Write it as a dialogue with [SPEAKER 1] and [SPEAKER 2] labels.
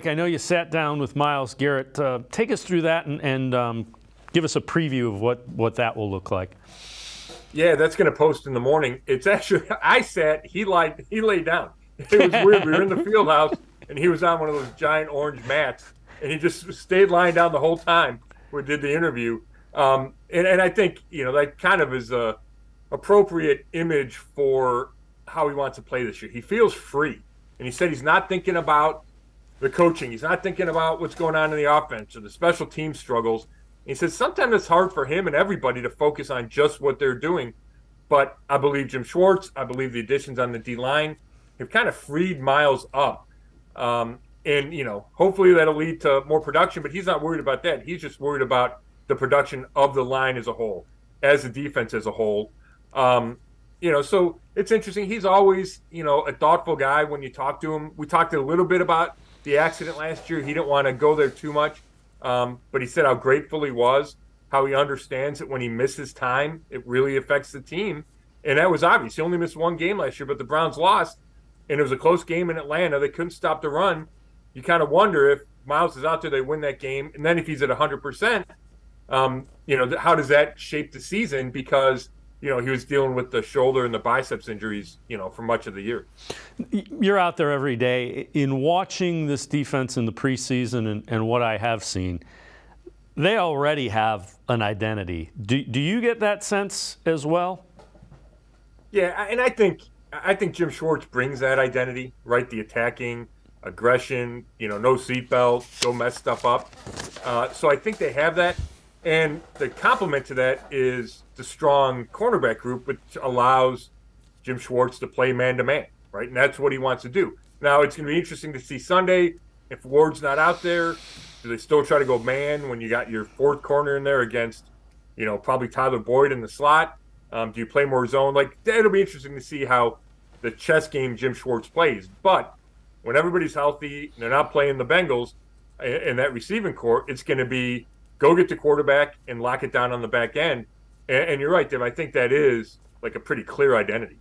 [SPEAKER 1] I know you sat down with Myles Garrett. Take us through that and give us a preview of what that will look like.
[SPEAKER 2] Yeah, that's going to post in the morning. It's actually, I sat, he laid down. It was weird. We were in the field house and he was on one of those giant orange mats and he just stayed lying down the whole time we did the interview. And I think, that kind of is a appropriate image for how he wants to play this year. He feels free. And he said he's not thinking about the coaching. He's not thinking about what's going on in the offense or the special team struggles. He says sometimes it's hard for him and everybody to focus on just what they're doing. But I believe Jim Schwartz, I believe the additions on the D-line have kind of freed Myles up. And hopefully that'll lead to more production, but he's not worried about that. He's just worried about the production of the line as a whole, as the defense as a whole. So it's interesting. He's always, a thoughtful guy when you talk to him. We talked a little bit about the accident last year. He didn't want to go there too much. But he said how grateful he was, how he understands that when he misses time, it really affects the team. And that was obvious. He only missed one game last year, but the Browns lost. And it was a close game in Atlanta. They couldn't stop the run. You kind of wonder if Myles is out there, they win that game. And then if he's at 100%, how does that shape the season? Because, he was dealing with the shoulder and the biceps injuries, for much of the year.
[SPEAKER 1] You're out there every day. In watching this defense in the preseason and what I have seen, they already have an identity. Do you get that sense as well?
[SPEAKER 2] Yeah, and I think Jim Schwartz brings that identity, right? The attacking, aggression, no seatbelt, go mess stuff up. So I think they have that. And the complement to that is the strong cornerback group, which allows Jim Schwartz to play man-to-man, right? And that's what he wants to do. Now, it's going to be interesting to see Sunday. If Ward's not out there, do they still try to go man when you got your fourth corner in there against, probably Tyler Boyd in the slot? Do you play more zone? It'll be interesting to see how the chess game Jim Schwartz plays. But when everybody's healthy and they're not playing the Bengals in that receiving corps, it's going to be go get the quarterback and lock it down on the back end. And you're right, Tim. I think that is a pretty clear identity.